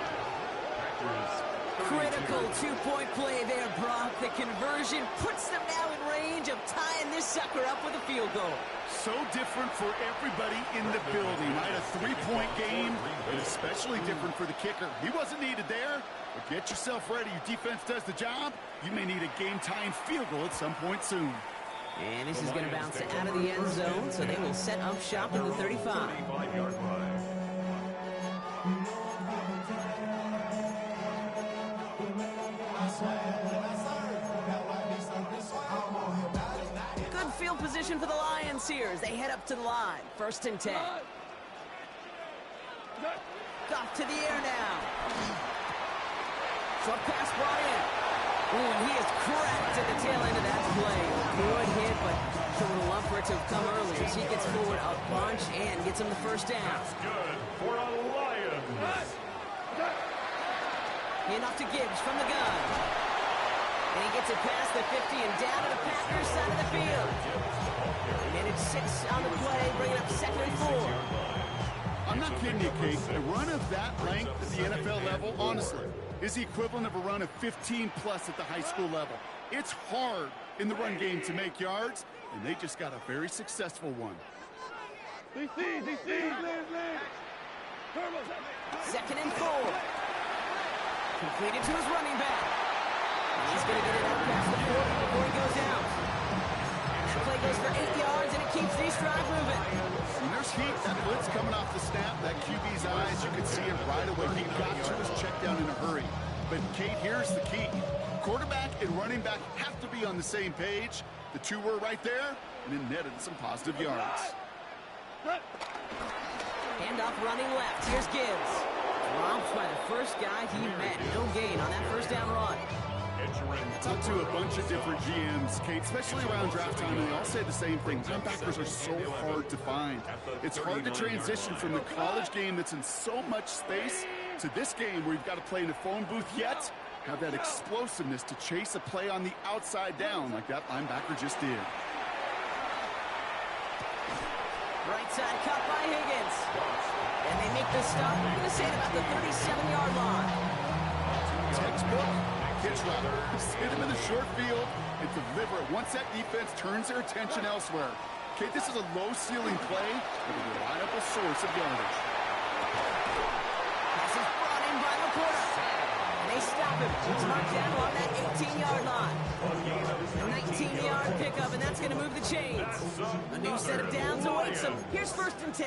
Critical 2-point play there, Brock. The conversion puts them now in range of tying this sucker up with a field goal. So different for everybody in the building, right? A 3-point game, and especially different for the kicker. He wasn't needed there, but get yourself ready. Your defense does the job. You may need a game-tying field goal at some point soon. And this is going to bounce out of the end zone, so they will set up shop in the 35. 35-yard line. Good field position for the Lions here as they head up to the line. 1st and 10. Off to the air now. Short pass brought in. Ooh, and he is cracked at the tail end of that play. Good hit, but sure would have loved for it to have come earlier as he gets forward a bunch and gets him the 1st down. That's good for a Lions. Hand off to Gibbs from the gun. And he gets it past the 50 and down to the Packers side of the field. Managed 6 on the play, bringing up 2nd and 4. I'm not kidding you, Kate. A run of that length at the NFL level, honestly, is the equivalent of a run of 15-plus at the high school level. It's hard in the run game to make yards, and they just got a very successful one. DC. 2nd and 4. Completed to his running back. He's going to get it out past the 40 before he goes out. That play goes for 8 yards, and it keeps these drive moving. When there's heat, that blitz coming off the snap, that QB's eyes, you can see it right away. He got to his check down in a hurry. But, Kate, here's the key. Quarterback and running back have to be on the same page. The two were right there, and it netted some positive yards. Handoff running left. Here's Gibbs. Dropped by the first guy he met. No gain on that first down run. Talked to a bunch of different GMs, Kate, especially around draft time, and they all say the same thing. Linebackers are so hard to find. It's hard to transition from the college game that's in so much space to this game where you've got to play in a phone booth yet have that explosiveness to chase a play on the outside down like that linebacker just did. Right side cut by Higgins. And they make the stop. We're going to say about the 37-yard line. Textbook pitch route. Just hit him in the short field and deliver it once that defense turns their attention elsewhere. Okay, this is a low-ceiling play with a reliable source of yardage. Pass is brought in by Laporta. And they stop him. He's marked down on that 18-yard line. A 19-yard pickup, and that's going to move the chains. A new set of downs awaits them. Here's 1st and 10.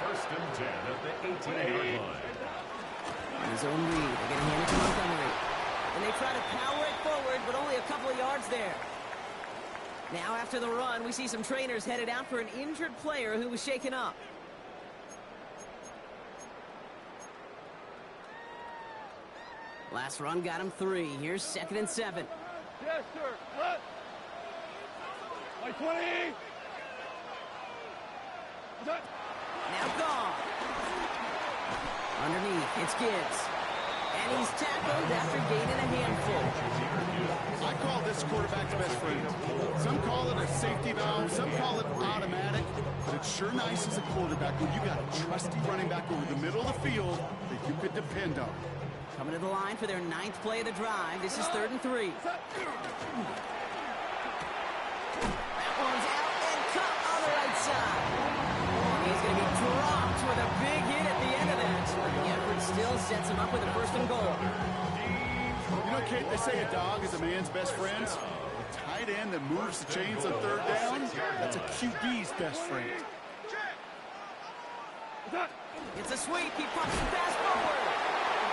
1st and 10 at the 18-yard line. On his own read, they're going to hand it to Montgomery. And they try to power it forward, but only a couple of yards there. Now after the run, we see some trainers headed out for an injured player who was shaken up. Last run got him 3. Here's 2nd and 7. Yes, sir. What? Like 20. Now gone. Underneath, it's Gibbs. And he's tackled after gaining a handful. I call this quarterback's best friend. Some call it a safety valve, some call it automatic, but it's sure nice as a quarterback when you got a trusty running back over the middle of the field that you could depend on. Coming to the line for their 9th play of the drive. This is 3rd and 3. That one's out and cut on the right side. He's going to be dropped with a big hit at the end of that. The effort still sets him up with a 1st and goal. You know, Kate, they say a dog is a man's best friend. A tight end that moves the chains on 3rd down, that's a QB's best friend. It's a sweep. He pops the pass forward.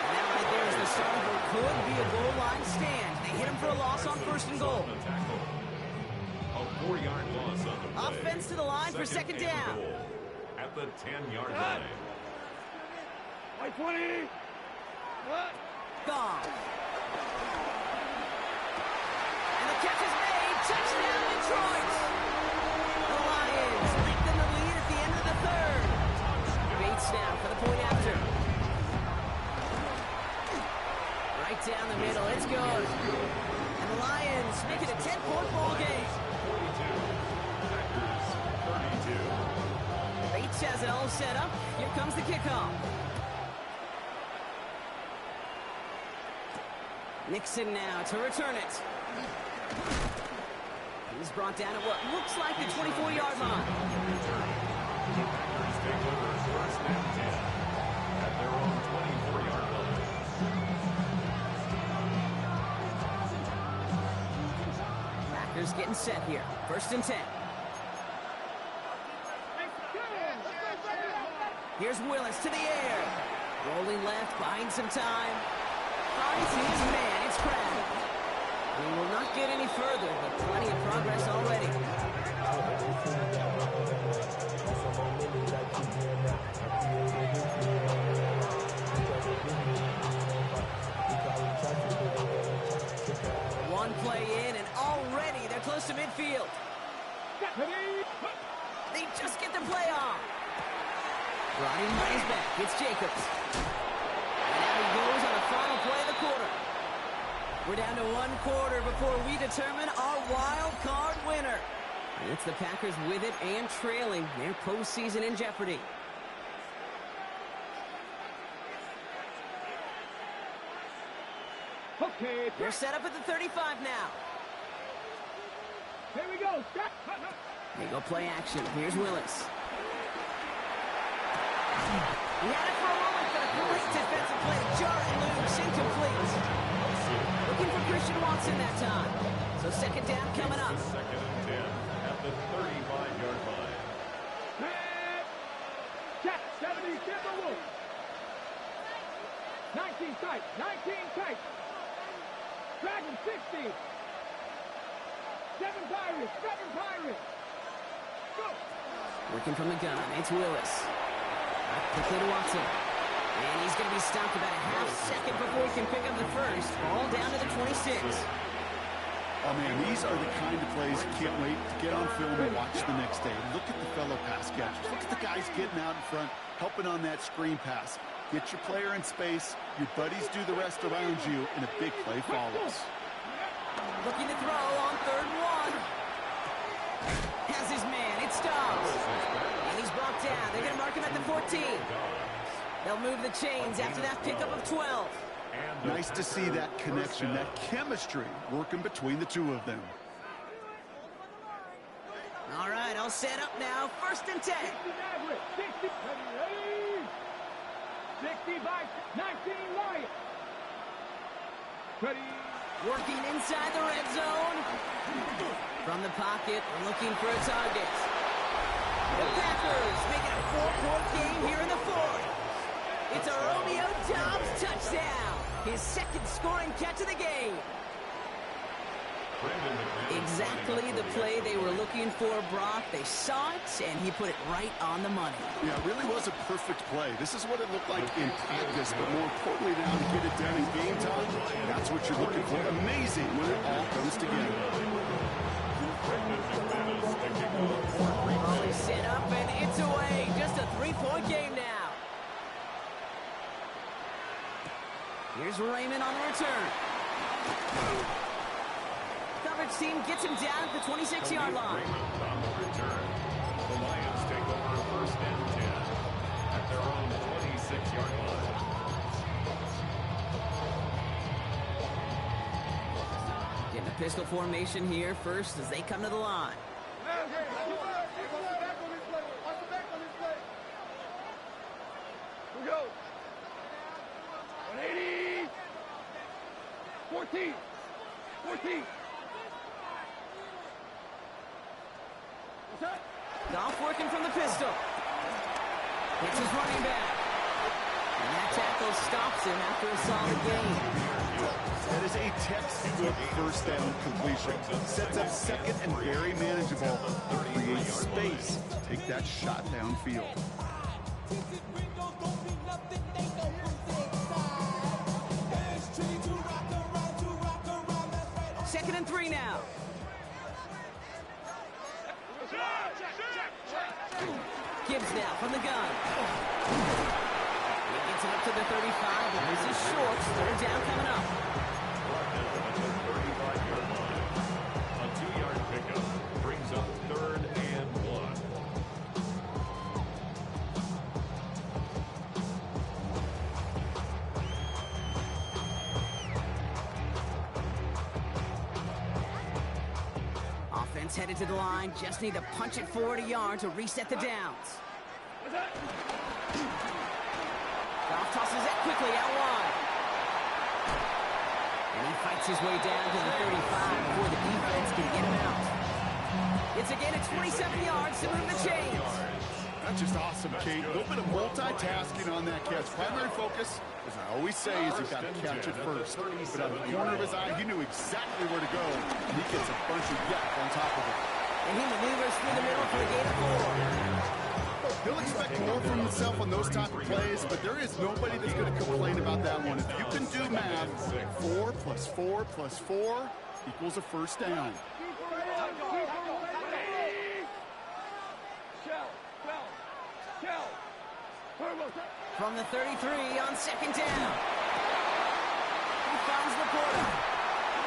And that right there is the start of what could be a goal line stand. They hit him for a loss on 1st and goal. A 4-yard loss on the play. Offense to the line for 2nd down. At the 10-yard line. Like 20. What? Gone. And the catch is made. Touchdown, Detroit. The Lions lengthen the lead at the end of the 3rd. Bates now for the point after. Right down the middle. It's good. And the Lions make it a 10-point ball game. 42. Bates has it all set up. Here comes the kickoff. Nixon now to return it. He's brought down at what looks like the 24-yard line. Packers take over 1st and 10 at their own 24-yard line. Packers getting set here. 1st and 10. Here's Willis to the air. Rolling left, buying some time. Finds his man. It's Crabbe. We will not get any further, but plenty of progress already. One play in, and already they're close to midfield. They just get the play off. Brought in by his back. It's Jacobs. And now he goes on a final play of the quarter. We're down to 1 quarter before we determine our wild card winner. And it's the Packers with it and trailing. Their postseason in jeopardy. Okay. They're set up at the 35 now. Here we go. They go play action. Here's Willis. He had it for a moment, but a great defensive play. Jarring loose, incomplete. looking for Christian Watson that time. So second down coming up. Second and 10 at the 35-yard line. Check, 70, Timberwolves. 19 tight, 19 tight. Dragon 60. 7 Pirates, 7 Pirates. Go. Working from the gun, it's Willis. Quickly to Watson. And he's going to be stopped about a half second before he can pick up the first. Ball down to the 26. Oh, man, these are the kind of plays you can't wait to get on film and watch the next day. Look at the fellow pass catchers. Look at the guys getting out in front, helping on that screen pass. Get your player in space, your buddies do the rest around you, and a big play follows. Looking to throw on 3rd and 1. Has his man, it stops. And he's brought down. They're going to mark him at the 14. They'll move the chains after that pickup of 12. Nice to see that connection, that chemistry working between the two of them. All right, all set up now. 1st and 10. 60, 65, 19 Lions. Ready. Working inside the red zone. From the pocket, looking for a target. The Packers making a 4-point game here in the 4th. It's a Romeo Doubs touchdown. His 2nd scoring catch of the game. Exactly the play they were looking for, Brock. They saw it, and he put it right on the money. Yeah, it really was a perfect play. This is what it looked like in practice, but more importantly now to get it done in game time, that's what you're looking for. Amazing when it all comes together. Ball is set up, and it's away. Just a 3-point game now. Here's Raymond on the return. Coverage team gets him down at the 26-yard line. Raymond on the return. The Lions take over 1st and 10 at their own 26-yard line. Getting a pistol formation here first as they come to the line. Here we go. 180. 14. 14. Goff working from the pistol. Hits his running back. And that tackle stops him after a solid gain. That is a textbook 1st down completion. Sets up 2nd and very manageable. Creates space. Take that shot downfield. 2nd and 3 now. Gibbs now from the gun. He gets it up to the 35, but this is short. 3rd down coming up. A 2-yard pickup brings up 3rd and 1. Offense headed to the line. Just need to punch it forward a yard to reset the downs. Goff tosses that quickly out wide. And he fights his way down to the 35 before the defense can get him out. It's again at 27 yards to move the chains. That's just awesome, Kate. A little bit of multitasking on that catch. Primary focus, as I always say, is you've got to catch it first. But out of the corner of his eye, he knew exactly where to go. And he gets a bunch of yak on top of it. And he maneuvers through the middle for a gain of 4. He'll expect more from himself on those type of plays, but there is nobody that's going to complain about that one. If you can do math, 4 plus 4 plus 4 equals a 1st down. From the 33 on 2nd down. He finds Laporta.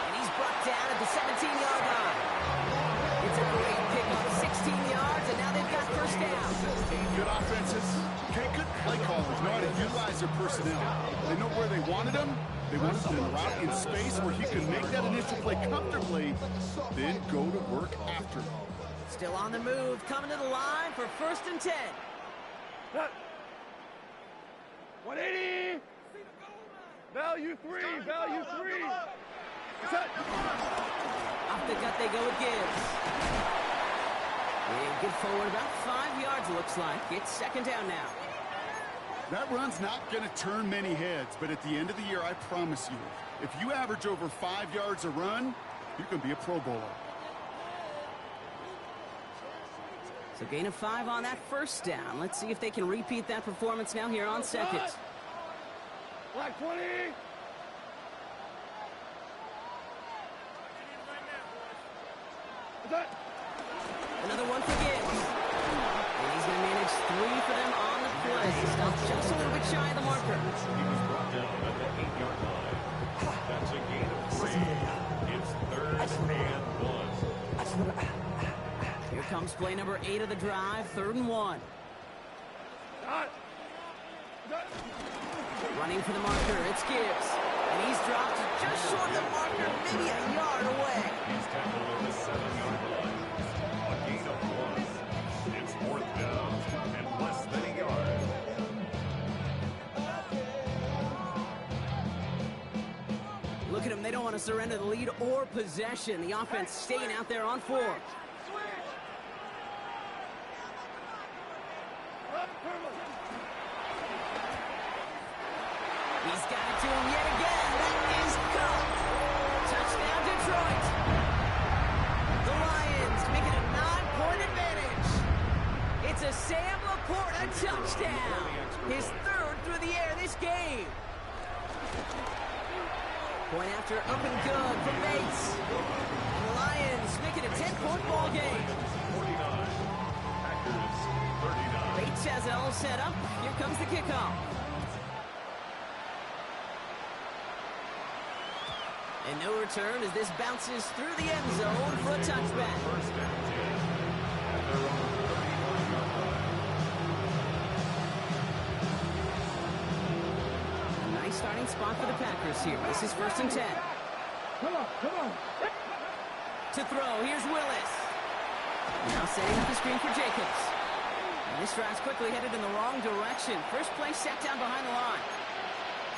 And he's brought down at the 17-yard line. It's a great pickup, 16 yards, and now they've got 1st down. Good offenses. Okay, good play callers know how to utilize their personnel. They know where they wanted them. They wanted them in route in space where he could make that initial play comfortably, then go to work after. Still on the move, coming to the line for 1st and 10. 180. Value 3. Value 3. Off the gut they go with Gibbs. And get forward about 5 yards, looks like. It's second down now. That run's not going to turn many heads, but at the end of the year, I promise you, if you average over 5 yards a run, you can be a Pro Bowler. So gain of 5 on that first down. Let's see if they can repeat that performance now here on second. Black 20. Another one for Gibbs. And he's going to manage 3 for them on the play. Stopped just a little bit shy of the marker. He was brought down at the 8-yard line. That's a gain of 3. It's 3rd and 1. Here comes play number 8 of the drive, 3rd and 1. Running for the marker, it's Gibbs. And he's dropped just short of the marker, maybe a yard away. He's tackled at the 7-yard line. A gain of 1. It's 4th down and less than a yard. Look at them, they don't want to surrender the lead or possession. The offense staying out there on 4. He's got it to him yet again. That is caught. Touchdown, Detroit. The Lions make it a 9-point advantage. It's a Sam Laporta touchdown. His 3rd through the air this game. Point after up and good for Bates. And the Lions make it a 10-point ball game. 49. Packers 39. Bates has it all set up. Here comes the kickoff. And no return as this bounces through the end zone for a touchback. First and 10 at their own 31-yard line. Nice starting spot for the Packers here. This is 1st and 10. Come on. To throw, here's Willis. Now setting up the screen for Jacobs. And this drive's quickly headed in the wrong direction. First play set down behind the line.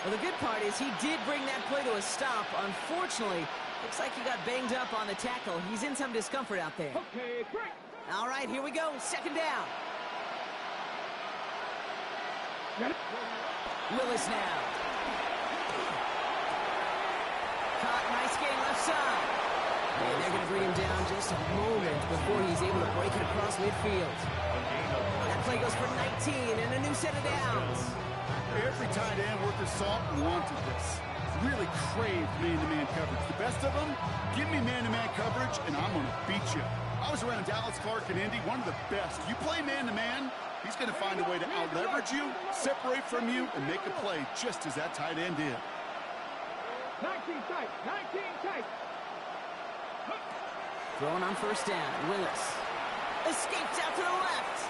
Well, the good part is he did bring that play to a stop. Unfortunately, looks like he got banged up on the tackle. He's in some discomfort out there. Okay, great. All right, here we go. 2nd down. Willis now. Caught, nice gain left side. And they're going to bring him down just a moment before he's able to break it across midfield. That play goes for 19 and a new set of downs. Every tight end worth his salt wanted this. Really craved man-to-man coverage. The best of them, give me man-to-man coverage, and I'm going to beat you. I was around Dallas Clark and Indy, one of the best. You play man-to-man, he's going to find a way to out-leverage you, separate from you, and make a play just as that tight end did. 19 tight. Throwing on 1st down, Willis. Escapes out to the left.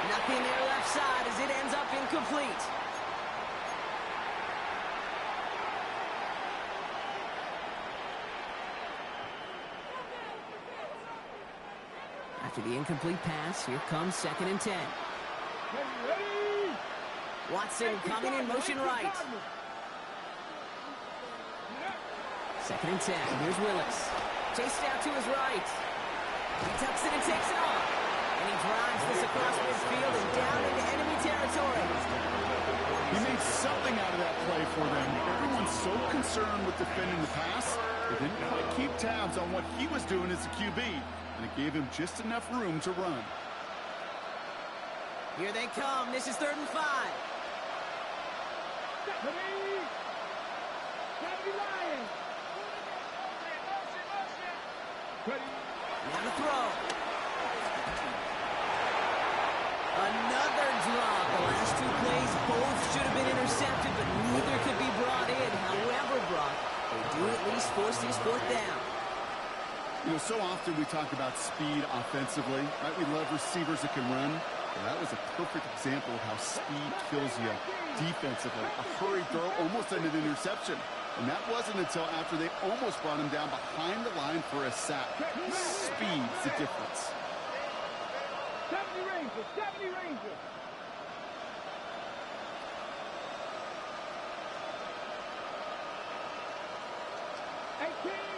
Nothing there left side as it ends up incomplete. After the incomplete pass, here comes 2nd and 10. Ready. Watson coming in motion right. 2nd and 10. Here's Willis. Chased out to his right. He tucks it and takes it off. And he drives this across midfield and down into enemy territory. He made something out of that play for them. Everyone's so concerned with defending the pass, they didn't quite keep tabs on what he was doing as a QB, and it gave him just enough room to run. Here they come. This is 3rd and 5. Ready. Lions. Ready. Now to throw. Another drop. The last 2 plays both should have been intercepted, but neither could be brought in. However, Brock, they do at least force this 4th down. You know, so often we talk about speed offensively, right? We love receivers that can run. Well, that was a perfect example of how speed kills you defensively. A hurried throw, almost an interception. And that wasn't until after they almost brought him down behind the line for a sack. Speed's the difference. 70 Rangers.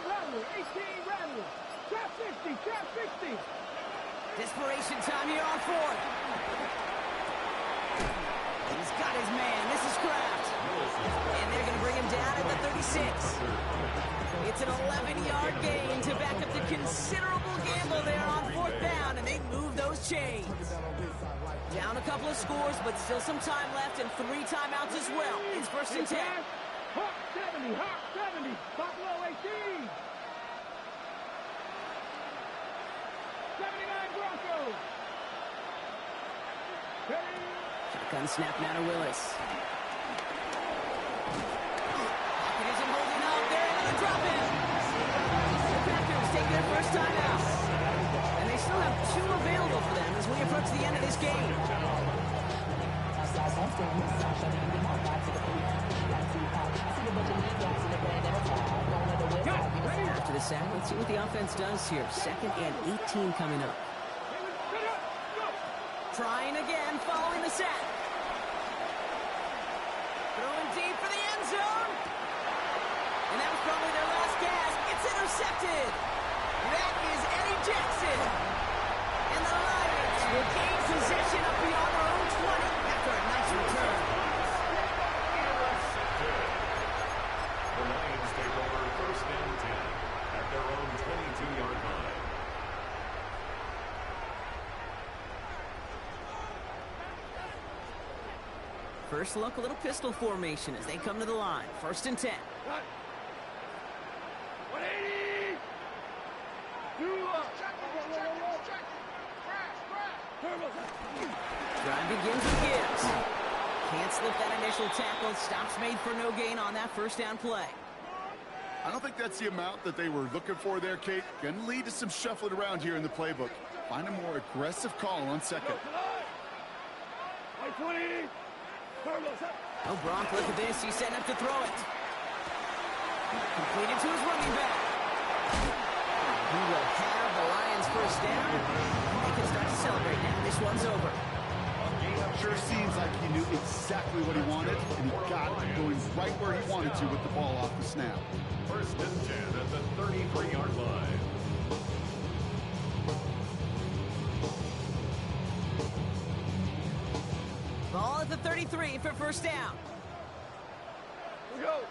Rattler, 18 Rattler. Trap 60, trap 60. Desperation time here on fourth. He's got his man. This is Kraft. And they're going to bring him down at the 36. It's an 11-yard gain to back up the considerable gamble there on fourth down, and they move those chains. Down a couple of scores, but still some time left and 3 timeouts as well. It's first and 10. Hawk 70, Hawk 70. Buffalo 18. 79 Broncos. Ready? Shotgun snap now to Willis. Pocket isn't holding up. They're able to drop him. The Packers take their first time out. And they still have 2 available for them as we approach the end of this game. After the sack, let's see what the offense does here. 2nd and 18 coming up. Trying again, following the sack. Throwing deep for the end zone. And that was probably their last gasp. It's intercepted. That is Eddie Jackson. And the Lions will gain possession up beyond their own 20 after a nice return. The Lions take over first and 10 at their own 22-yard line. First look, a little pistol formation as they come to the line. First and 10. 180. Drive begins with Gibbs. Can't slip that initial tackle. Stops made for no gain on that first down play. I don't think that's the amount that they were looking for there, Kate. Going to lead to some shuffling around here in the playbook. Find a more aggressive call on second. 20. Oh, Gronk, look at this. He's setting up to throw it. Completed to his running back. He will have the Lions first down. They can start to celebrate now. This one's over. Sure seems like he knew exactly what he wanted, and he got it going right where he wanted to with the ball off the snap. First and 10 at the 33-yard line. Ball at the 33 for first down. We go.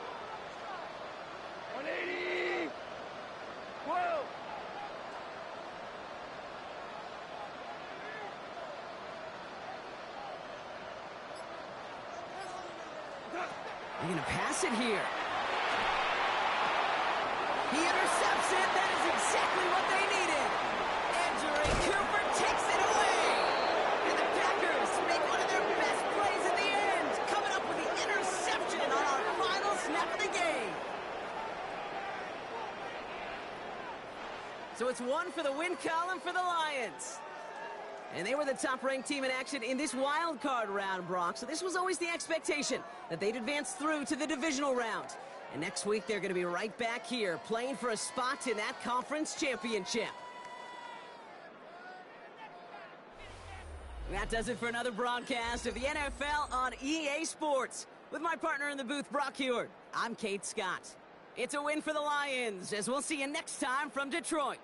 180. 12. They're going to pass it here. He intercepts it. That is exactly what they needed. Andrew Cooper takes it away. And the Packers make one of their best plays at the end, coming up with the interception on our final snap of the game. So it's 1 for the win column for the Lions. And they were the top-ranked team in action in this wild card round, Brock. So this was always the expectation that they'd advance through to the divisional round. And next week, they're going to be right back here playing for a spot in that conference championship. That does it for another broadcast of the NFL on EA Sports. With my partner in the booth, Brock Huard, I'm Kate Scott. It's a win for the Lions, as we'll see you next time from Detroit.